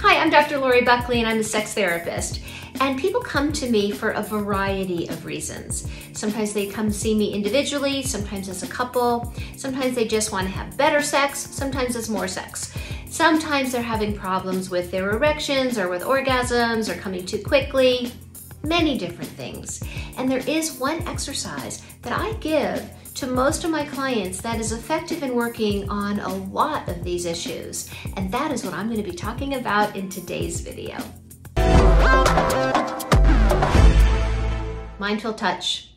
Hi, I'm Dr. Lori Buckley and I'm a sex therapist. And people come to me for a variety of reasons. Sometimes they come see me individually, sometimes as a couple, sometimes they just want to have better sex, sometimes it's more sex. Sometimes they're having problems with their erections or with orgasms or coming too quickly, many different things. And there is one exercise that I give to most of my clients that is effective in working on a lot of these issues. And that is what I'm going to be talking about in today's video. Mindful touch.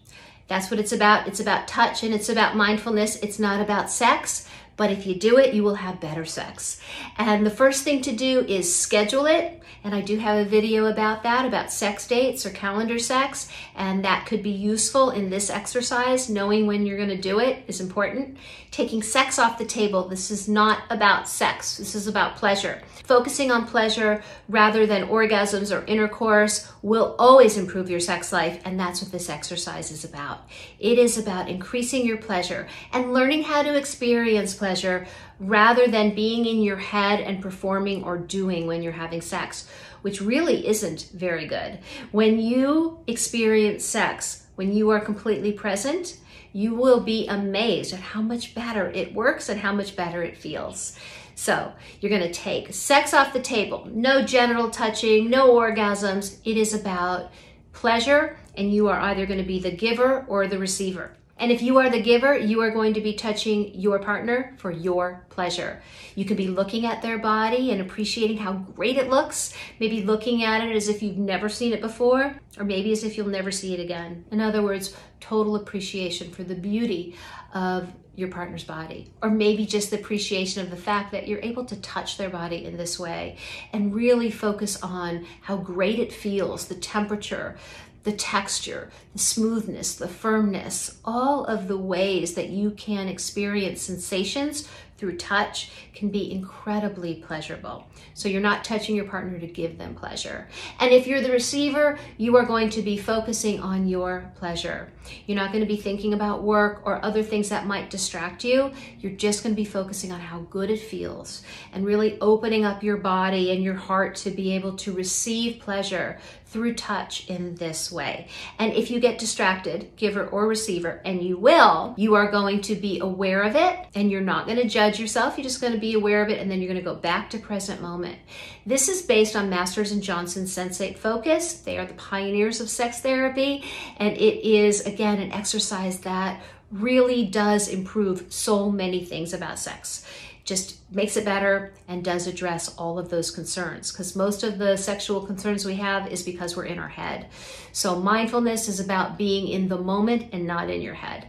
That's what it's about. It's about touch and it's about mindfulness. It's not about sex, but if you do it, you will have better sex. And the first thing to do is schedule it. And I do have a video about that, about sex dates or calendar sex. And that could be useful in this exercise. Knowing when you're going to do it is important. Taking sex off the table. This is not about sex. This is about pleasure. Focusing on pleasure rather than orgasms or intercourse will always improve your sex life. And that's what this exercise is about. It is about increasing your pleasure and learning how to experience pleasure rather than being in your head and performing or doing when you're having sex, which really isn't very good. When you experience sex, when you are completely present, you will be amazed at how much better it works and how much better it feels. So you're going to take sex off the table, no genital touching, no orgasms. It is about pleasure, and you are either going to be the giver or the receiver. And if you are the giver, you are going to be touching your partner for your pleasure. You could be looking at their body and appreciating how great it looks, maybe looking at it as if you've never seen it before, or maybe as if you'll never see it again. In other words, total appreciation for the beauty of your partner's body, or maybe just the appreciation of the fact that you're able to touch their body in this way and really focus on how great it feels, the temperature, the texture, the smoothness, the firmness, all of the ways that you can experience sensations through touch can be incredibly pleasurable. So you're not touching your partner to give them pleasure. And if you're the receiver, you are going to be focusing on your pleasure. You're not going to be thinking about work or other things that might distract you. You're just going to be focusing on how good it feels and really opening up your body and your heart to be able to receive pleasure through touch in this way. And if you get distracted, giver or receiver, and you will, you are going to be aware of it and you're not going to judge yourself. You're just going to be aware of it and then you're going to go back to present moment. This is based on Masters and Johnson's Sensate Focus. They are the pioneers of sex therapy, and it is, again, an exercise that really does improve so many things about sex. Just makes it better and does address all of those concerns, because most of the sexual concerns we have is because we're in our head. So mindfulness is about being in the moment and not in your head.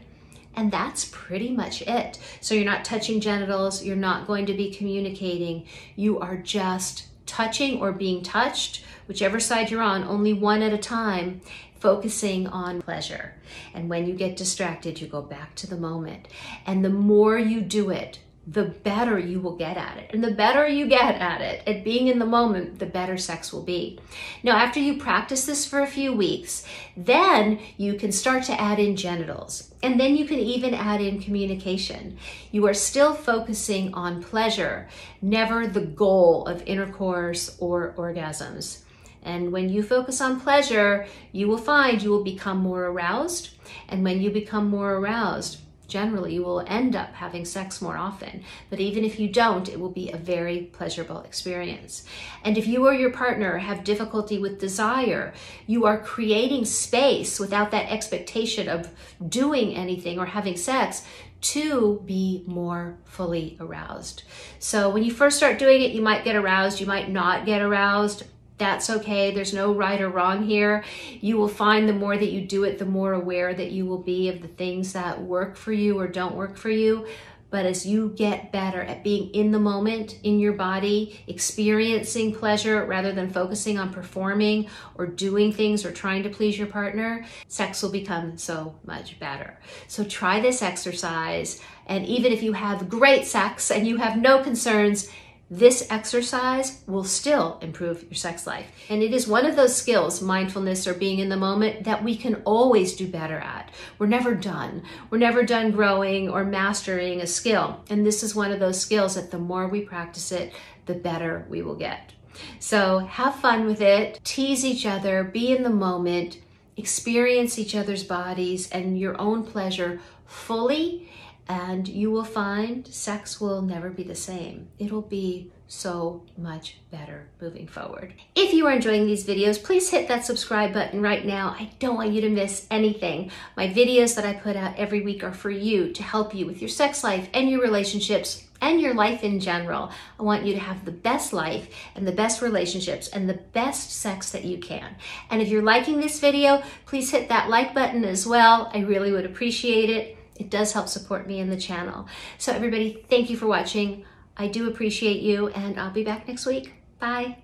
And that's pretty much it. So you're not touching genitals, you're not going to be communicating, you are just touching or being touched, whichever side you're on, only one at a time, focusing on pleasure. And when you get distracted, you go back to the moment. And the more you do it, the better you will get at it. And the better you get at it, at being in the moment, the better sex will be. Now, after you practice this for a few weeks, then you can start to add in genitals. And then you can even add in communication. You are still focusing on pleasure, never the goal of intercourse or orgasms. And when you focus on pleasure, you will find you will become more aroused. And when you become more aroused, generally, you will end up having sex more often. But even if you don't, it will be a very pleasurable experience. And if you or your partner have difficulty with desire, you are creating space without that expectation of doing anything or having sex to be more fully aroused. So when you first start doing it, you might get aroused, you might not get aroused. That's okay. There's no right or wrong here. You will find the more that you do it, the more aware that you will be of the things that work for you or don't work for you. But as you get better at being in the moment, in your body, experiencing pleasure rather than focusing on performing or doing things or trying to please your partner, sex will become so much better. So try this exercise. And even if you have great sex and you have no concerns, this exercise will still improve your sex life. And it is one of those skills, mindfulness or being in the moment, that we can always do better at. We're never done. We're never done growing or mastering a skill. And this is one of those skills that the more we practice it, the better we will get. So have fun with it, tease each other, be in the moment, experience each other's bodies and your own pleasure fully, and you will find sex will never be the same. It'll be so much better moving forward. If you are enjoying these videos, please hit that subscribe button right now. I don't want you to miss anything. My videos that I put out every week are for you, to help you with your sex life and your relationships and your life in general. I want you to have the best life and the best relationships and the best sex that you can. And if you're liking this video, please hit that like button as well. I really would appreciate it. It does help support me in the channel. So everybody, thank you for watching. I do appreciate you, and I'll be back next week. Bye.